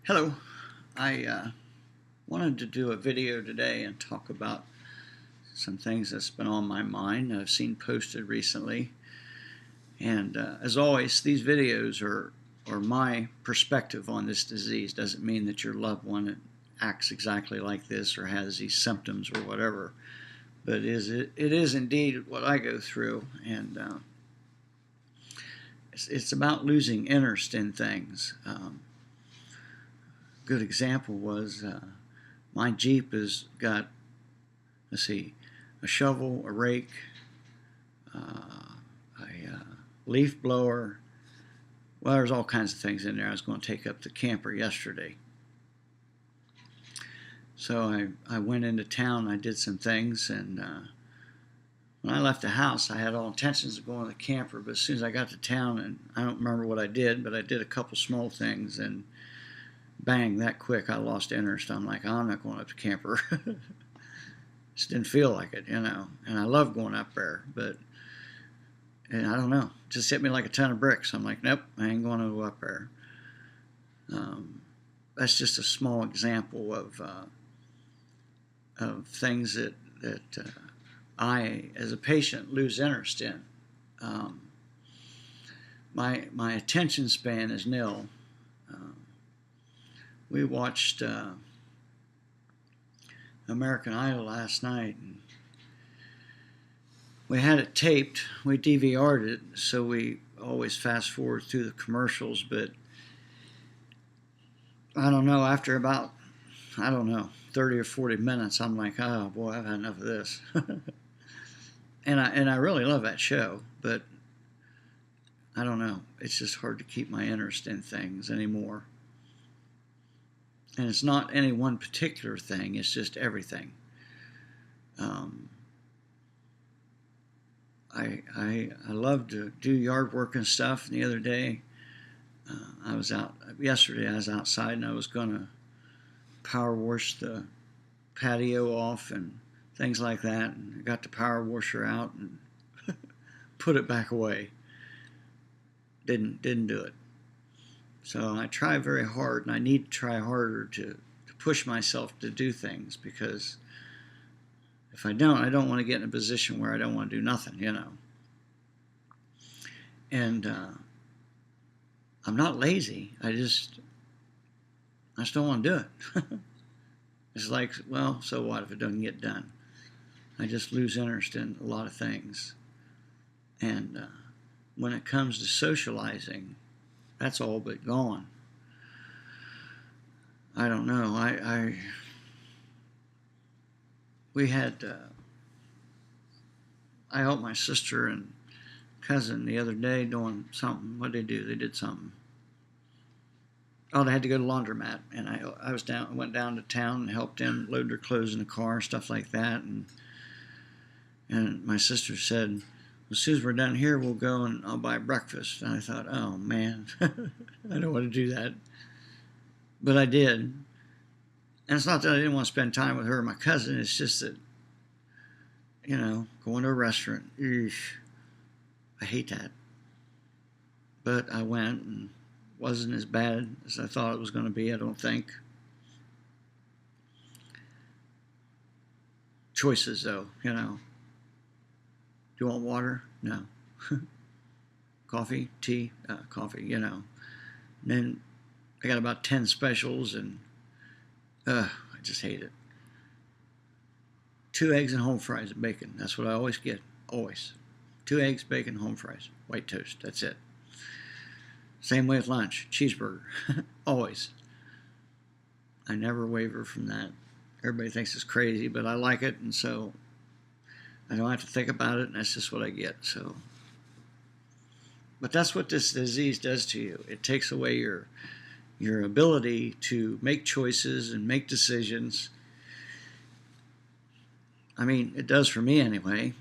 Hello. I wanted to do a video today and talk about some things that's been on my mind I've seen posted recently. And as always, these videos are my perspective on this disease. Doesn't mean that your loved one acts exactly like this or has these symptoms or whatever. But it is indeed what I go through. And it's about losing interest in things. Good example was my Jeep has got, let's see, a shovel, a rake, a leaf blower. Well, there's all kinds of things in there. I was going to take up the camper yesterday. So I went into town, I did some things, and when I left the house, I had all intentions of going to the camper, but as soon as I got to town, and I don't remember what I did, but I did a couple small things, and bang, that quick, I lost interest. I'm like, oh, I'm not going up to camper. Just didn't feel like it, and I love going up there, but and I don't know, it just hit me like a ton of bricks. I'm like, nope, I ain't going to go up there. That's just a small example of things that I, as a patient, lose interest in. My attention span is nil. We watched American Idol last night, and we had it taped. We DVR'd it, so we always fast forward through the commercials, but I don't know, after about, 30 or 40 minutes, I'm like, oh boy, I've had enough of this. and I really love that show, but I don't know, it's just hard to keep my interest in things anymore. And it's not any one particular thing, it's just everything. I love to do yard work and stuff. And the other day, yesterday I was outside and I was going to power wash the patio off and things like that. And I got the power washer out and put it back away. Didn't do it. So I try very hard, and I need to try harder to push myself to do things, because if I don't want to get in a position where I don't want to do nothing, And I'm not lazy. I just don't want to do it. It's like, well, so what if it doesn't get done? I just lose interest in a lot of things. And when it comes to socializing, that's all but gone. I don't know. We had, I helped my sister and cousin the other day doing something. What did they do? They did something. Oh, they had to go to the laundromat, and I went down to town and helped them load their clothes in the car, stuff like that. And my sister said, as soon as we're done here, we'll go and I'll buy breakfast. And I thought, oh man, I don't want to do that. But I did. And it's not that I didn't want to spend time with her or my cousin. It's just that, going to a restaurant, I hate that. But I went, and it wasn't as bad as I thought it was going to be, I don't think. Choices, though, Do you want water? No. Coffee? Tea? Coffee, And then I got about 10 specials, and I just hate it. 2 eggs and home fries and bacon. That's what I always get. Always. 2 eggs, bacon, home fries. White toast. That's it. Same way with lunch. Cheeseburger. Always. I never waver from that. Everybody thinks it's crazy, but I like it, and so I don't have to think about it, and that's just what I get. So, but that's what this disease does to you. It takes away your ability to make choices and make decisions. I mean, it does for me anyway.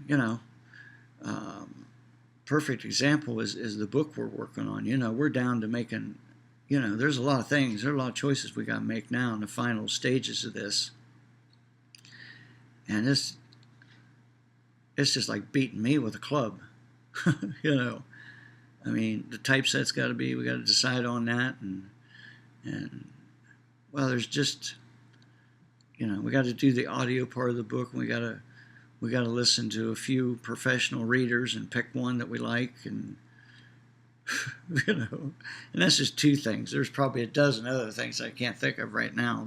Perfect example is the book we're working on. We're down to making. There's a lot of things. There are a lot of choices we got to make now in the final stages of this, and it's just like beating me with a club. I mean, the typeset's got to be, we got to decide on that, and well, there's just, we got to do the audio part of the book, and we got to listen to a few professional readers and pick one that we like, and and that's just two things. There's probably a dozen other things I can't think of right now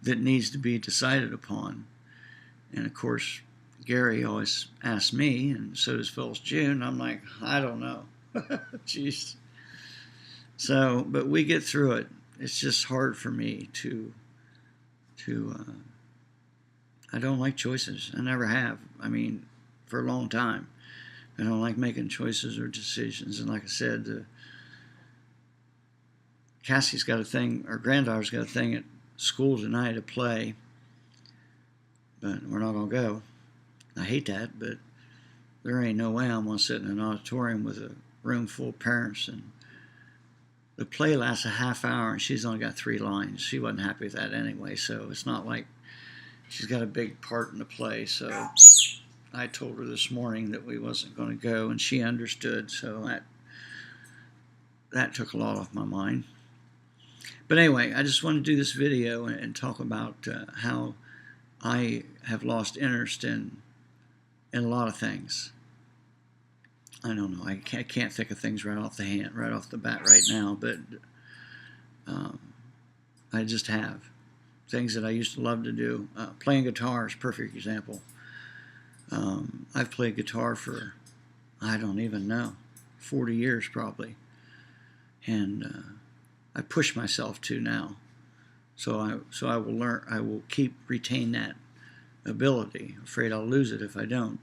that needs to be decided upon. And of course, Gary always asks me, and so does Phyllis June. I'm like, I don't know. Jeez. So, but we get through it. It's just hard for me to I don't like choices. I never have. I mean, for a long time. I don't like making choices or decisions. And like I said, Cassie's got a thing, our granddaughter's got a thing at school tonight to play, but we're not going to go. I hate that, but there ain't no way I'm going to sit in an auditorium with a room full of parents. And the play lasts a half hour, and she's only got 3 lines. She wasn't happy with that anyway, so it's not like she's got a big part in the play. So I told her this morning that we wasn't going to go, and she understood, so that took a lot off my mind. But anyway, I just want to do this video and talk about how I have lost interest in a lot of things. I don't know. I can't think of things right off the bat right now, but I just have. Things that I used to love to do. Playing guitar is a perfect example. I've played guitar for, I don't even know, 40 years probably. And I push myself to now. So I will learn, I will retain that ability. Afraid I'll lose it if I don't.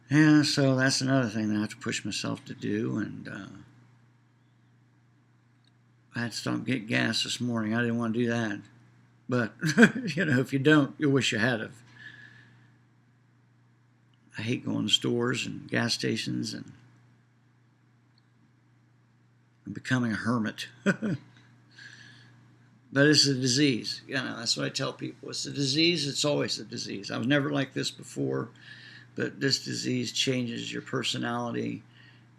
And so that's another thing that I have to push myself to do. And I had to stop getting gas this morning. I didn't want to do that. But, if you don't, you'll wish you had have. I hate going to stores and gas stations, and I'm becoming a hermit. But it's a disease. That's what I tell people. It's a disease. It's always a disease. I was never like this before, but this disease changes your personality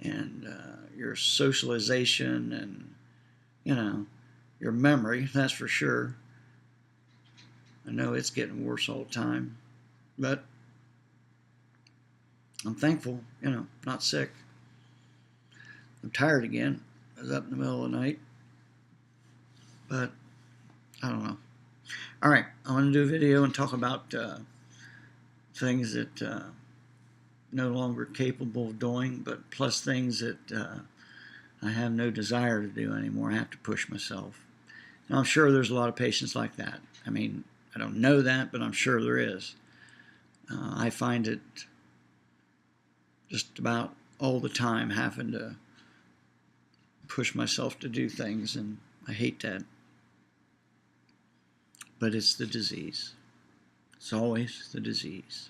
and your socialization and, your memory, that's for sure. I know it's getting worse all the time, but I'm thankful, not sick. I'm tired again. I was up in the middle of the night, but I don't know. All right, I want to do a video and talk about things that no longer capable of doing, but plus things that I have no desire to do anymore. I have to push myself. And I'm sure there's a lot of patients like that. I mean, I don't know that, but I'm sure there is. I find it just about all the time having to push myself to do things, and I hate that. But it's the disease. It's always the disease.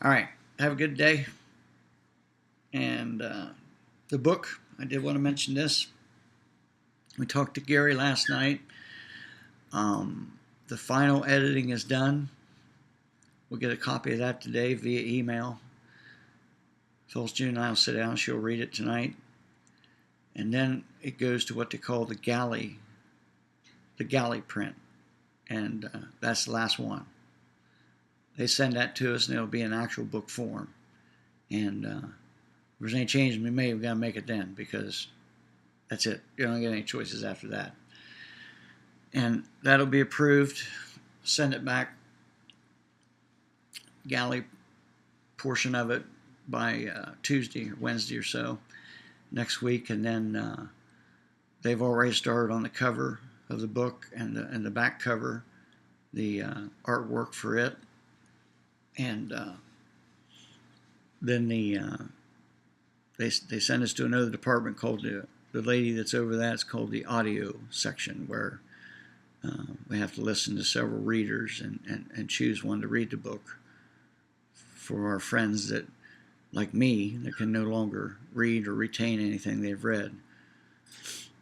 All right, have a good day. And the book, I did want to mention this. We talked to Gary last night. The final editing is done. We'll get a copy of that today via email. Phyllis June and I will sit down. She'll read it tonight. And then it goes to what they call the galley print. And that's the last one. They send that to us, and it'll be in actual book form. And if there's any changes we made, we've got to make it then, because that's it. You don't get any choices after that. And that'll be approved. Send it back, galley portion of it, by Tuesday or Wednesday or so next week. And then they've already started on the cover of the book and the back cover, the artwork for it. And then they send us to another department called the lady that's over that. It's called the audio section, where we have to listen to several readers and choose one to read the book for our friends that, like me, that can no longer read or retain anything they've read.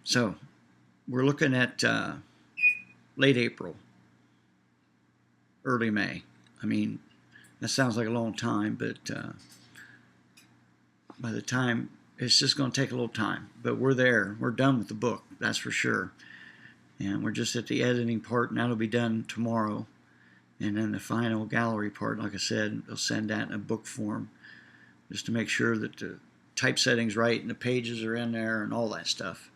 So we're looking at late April, early May. I mean, that sounds like a long time, but by the time, it's just going to take a little time. But we're there. We're done with the book, that's for sure. and we're just at the editing part, and that'll be done tomorrow. And then the final gallery part, like I said, they'll send that in a book form just to make sure that the typesetting's right and the pages are in there and all that stuff.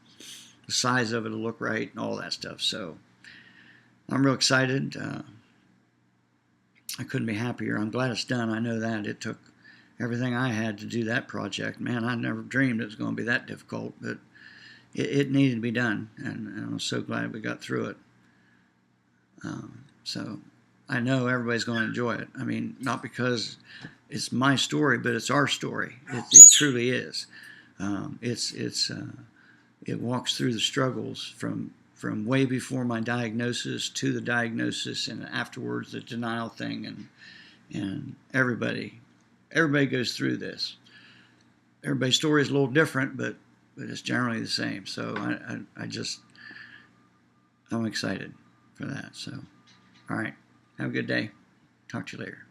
The size of it will look right and all that stuff. So I'm real excited. I couldn't be happier. I'm glad it's done. I know that. It took everything I had to do that project. Man, I never dreamed it was going to be that difficult, but it needed to be done, and I'm so glad we got through it. So I know everybody's going to enjoy it. I mean, not because it's my story, but it's our story. It truly is. It walks through the struggles from way before my diagnosis to the diagnosis, and afterwards the denial thing, and everybody goes through this. Everybody's story is a little different, but it's generally the same. So I'm excited for that. So, all right, have a good day. Talk to you later.